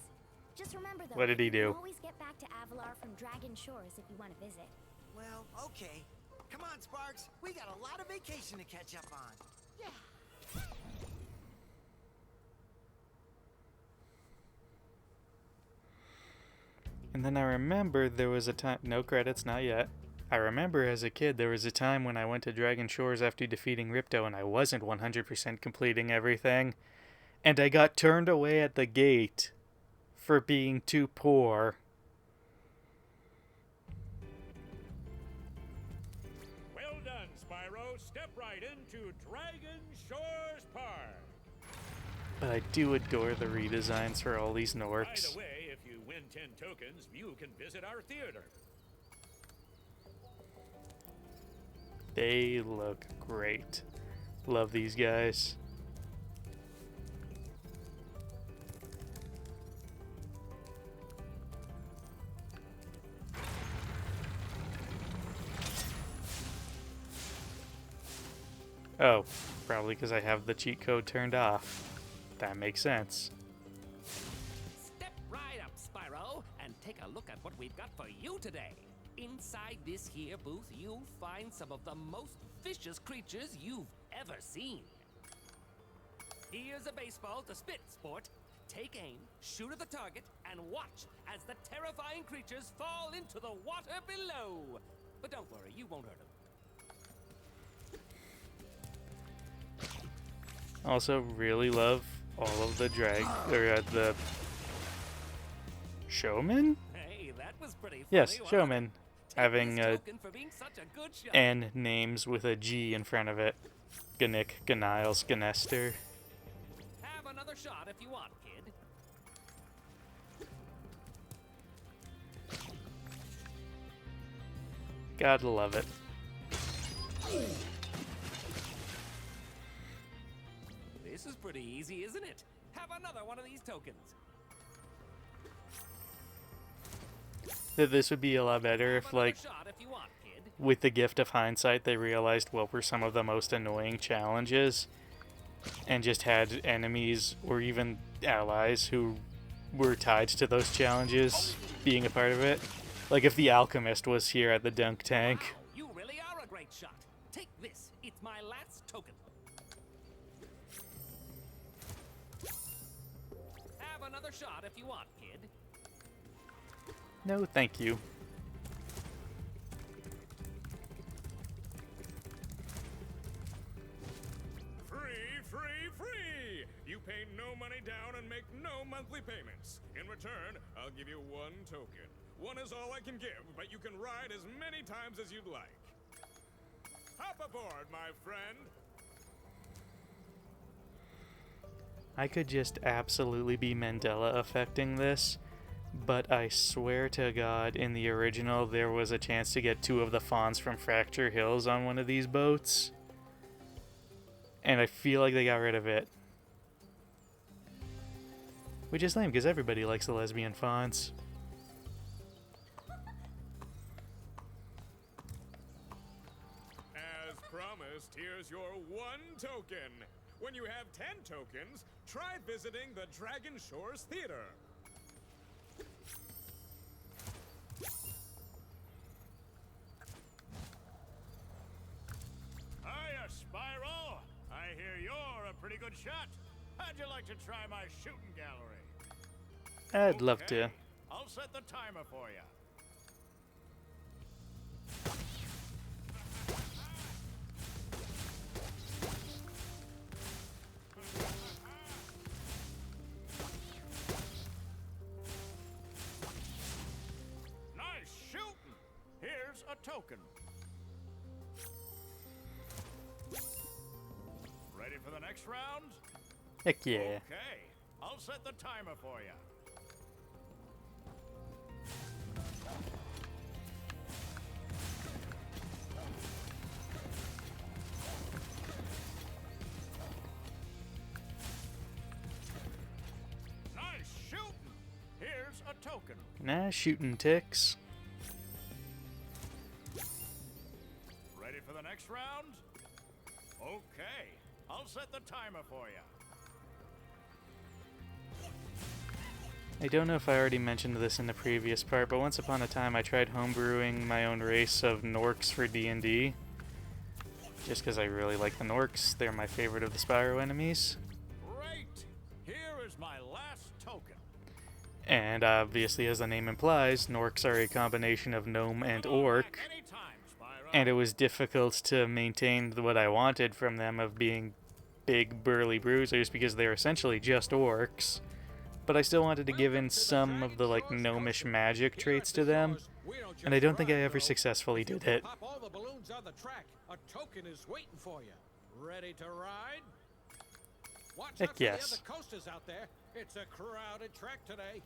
Just remember though, What did he do? you can always get back to Avalar from Dragon Shores if you want to visit. Well, okay. Come on, Sparks. We got a lot of vacation to catch up on. Yeah. And then I remember there was a time, no credits, not yet. I remember as a kid there was a time when I went to Dragon Shores after defeating Ripto and I wasn't 100% completing everything. And I got turned away at the gate for being too poor. Well done, Spyro. Step right into Dragon Shores Park. But I do adore the redesigns for all these By Norks. the way, if you win 10 tokens, you can visit our theater. They look great. Love these guys. Oh, probably because I have the cheat code turned off. That makes sense. Step right up, Spyro, and take a look at what we've got for you today. Inside this here booth, you'll find some of the most vicious creatures you've ever seen. Here's a baseball to spit, sport. Take aim, shoot at the target, and watch as the terrifying creatures fall into the water below. But don't worry, you won't hurt them. Also, really love all of the the showmen? Hey, that was pretty funny, Yes, wasn't showmen. it? Having This token for being such a good shot. N names with a G in front of it. Gnick, Gniles, Gnester. Have another shot if you want, kid. Gotta love it. This is pretty easy, isn't it? Have another one of these tokens. That this would be a lot better if, like, Shot if you want, kid. with the gift of hindsight, they realized what were some of the most annoying challenges and just had enemies or even allies who were tied to those challenges being a part of it. Like if the alchemist was here at the dunk tank. Wow, you really are a great shot. Take this. It's my last token. Have another shot if you want, kid. No, thank you. Free! You pay no money down and make no monthly payments. In return, I'll give you 1 token. 1 is all I can give, but you can ride as many times as you'd like. Hop aboard, my friend. I could just absolutely be Mandela affecting this, but I swear to God, in the original, there was a chance to get 2 of the fawns from Fracture Hills on one of these boats. And I feel like they got rid of it. Which is lame, because everybody likes the lesbian fawns. As promised, here's your 1 token. When you have 10 tokens, try visiting the Dragon Shores Theater. Hiya, Spyro. I hear you're a pretty good shot. How'd you like to try my shooting gallery? I'd love to. I'll set the timer for you. Nice shooting. Here's a token. Ready for the next round? Heck yeah. Okay, I'll set the timer for you. Nice shooting. Here's a token. Nah, shooting ticks. Ready for the next round? Okay, I'll set the timer for you. I don't know if I already mentioned this in the previous part, but once upon a time I tried homebrewing my own race of Norks for D&D. Just because I really like the Norks. They're my favorite of the Spyro enemies. Great! Here is my last token. And obviously, as the name implies, Norks are a combination of gnome and orc. And it was difficult to maintain what I wanted from them of being big, burly bruisers because they're essentially just orcs. But I still wanted to give in some of the like gnomish magic traits to them, and I don't think I ever successfully did it. Pop all the balloons on the track. A token is waiting for you. Ready to ride? Watch Heck out for yes. the other coasters out there. It's a crowded track today.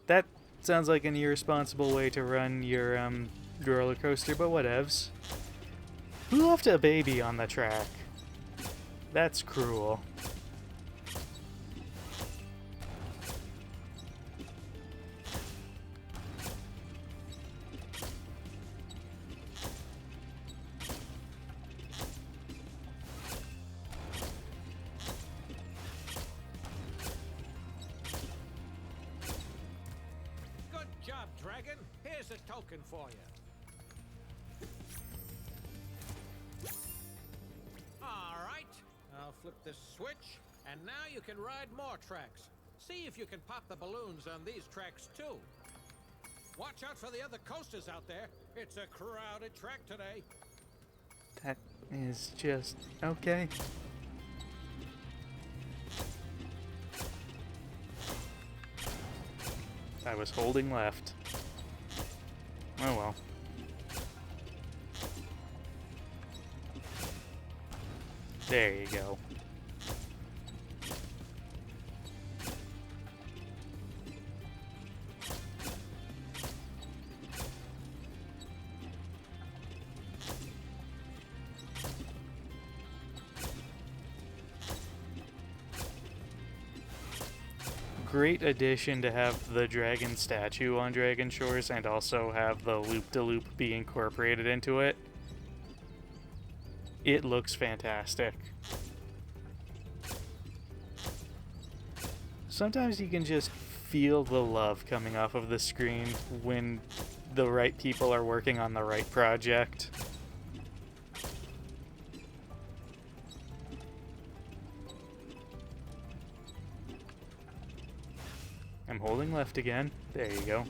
That sounds like an irresponsible way to run your roller coaster, but whatevs. Who left a baby on the track? That's cruel. Good job, Dragon. Here's a token for you. All right. I'll flip this switch, and now you can ride more tracks. See if you can pop the balloons on these tracks, too. Watch out for the other coasters out there. It's a crowded track today. That is just okay. I was holding left. Oh well. There you go. great addition to have the dragon statue on Dragon Shores and also have the loop-de-loop be incorporated into it. It looks fantastic. Sometimes you can just feel the love coming off of the screen when the right people are working on the right project. I'm holding left again. There you go.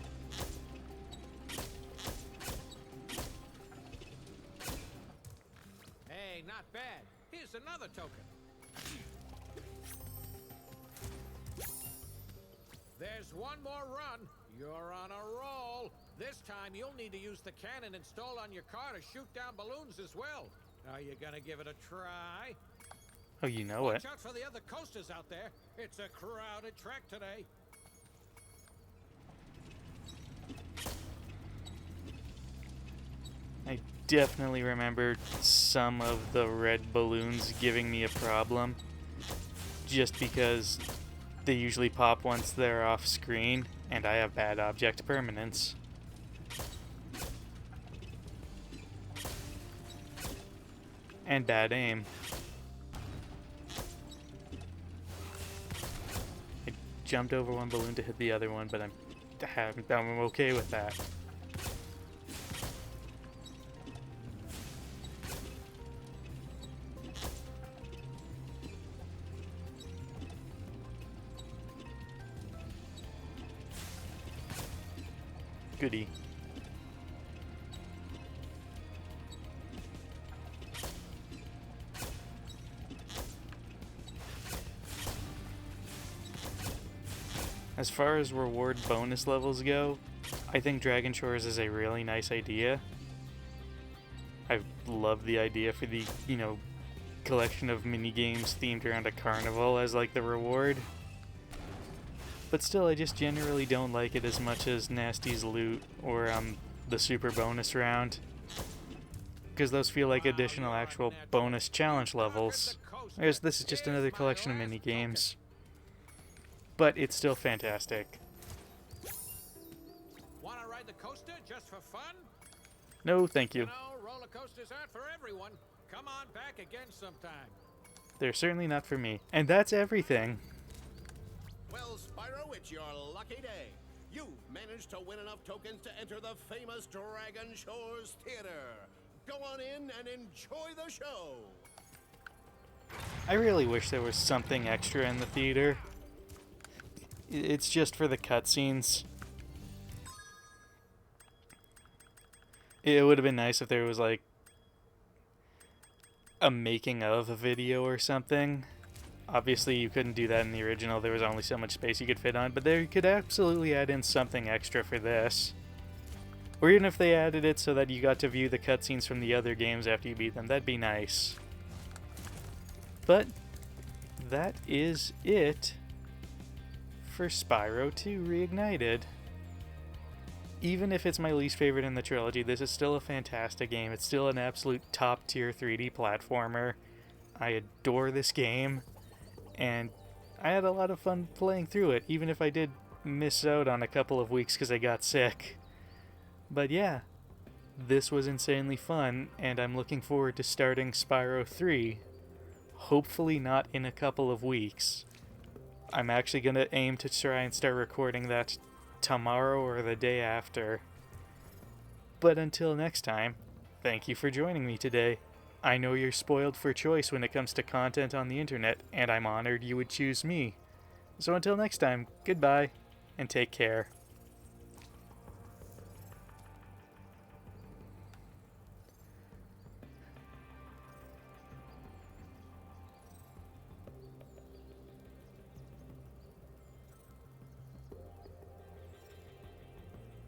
Hey, not bad. Here's another token. There's one more run. You're on a roll. This time you'll need to use the cannon installed on your car to shoot down balloons as well. Are you gonna give it a try? Oh, you know Watch it. out for the other coasters out there. It's a crowded track today. I definitely remember some of the red balloons giving me a problem, just because they usually pop once they're off screen, and I have bad object permanence. And bad aim. I jumped over one balloon to hit the other one, but I'm okay with that. Goody. As far as reward bonus levels go, I think Dragon Shores is a really nice idea. I love the idea for the, collection of mini-games themed around a carnival as like the reward. But still, I just generally don't like it as much as Nasty's Loot or the Super Bonus Round. Because those feel like additional actual bonus challenge levels. Whereas this is just another collection of mini-games. But it's still fantastic. Wanna ride the coaster just for fun? No, thank you. You know, roller coasters aren't for everyone. Come on back again sometime. They're certainly not for me. And that's everything. Well, Spyro, it's your lucky day. You've managed to win enough tokens to enter the famous Dragon Shores Theater. Go on in and enjoy the show. I really wish there was something extra in the theater. It's just for the cutscenes. It would have been nice if there was like a making of a video or something. Obviously you couldn't do that in the original, there was only so much space you could fit on, but they could absolutely add in something extra for this. Or even if they added it so that you got to view the cutscenes from the other games after you beat them, that'd be nice. But that is it for Spyro 2 Reignited. Even if it's my least favorite in the trilogy, this is still a fantastic game. It's still an absolute top tier 3D platformer. I adore this game, and I had a lot of fun playing through it, even if I did miss out on a couple of weeks because I got sick. But yeah, this was insanely fun, and I'm looking forward to starting Spyro 3. Hopefully not in a couple of weeks. I'm actually going to aim to try and start recording that tomorrow or the day after. But until next time, thank you for joining me today. I know you're spoiled for choice when it comes to content on the internet, and I'm honored you would choose me. So until next time, goodbye, and take care.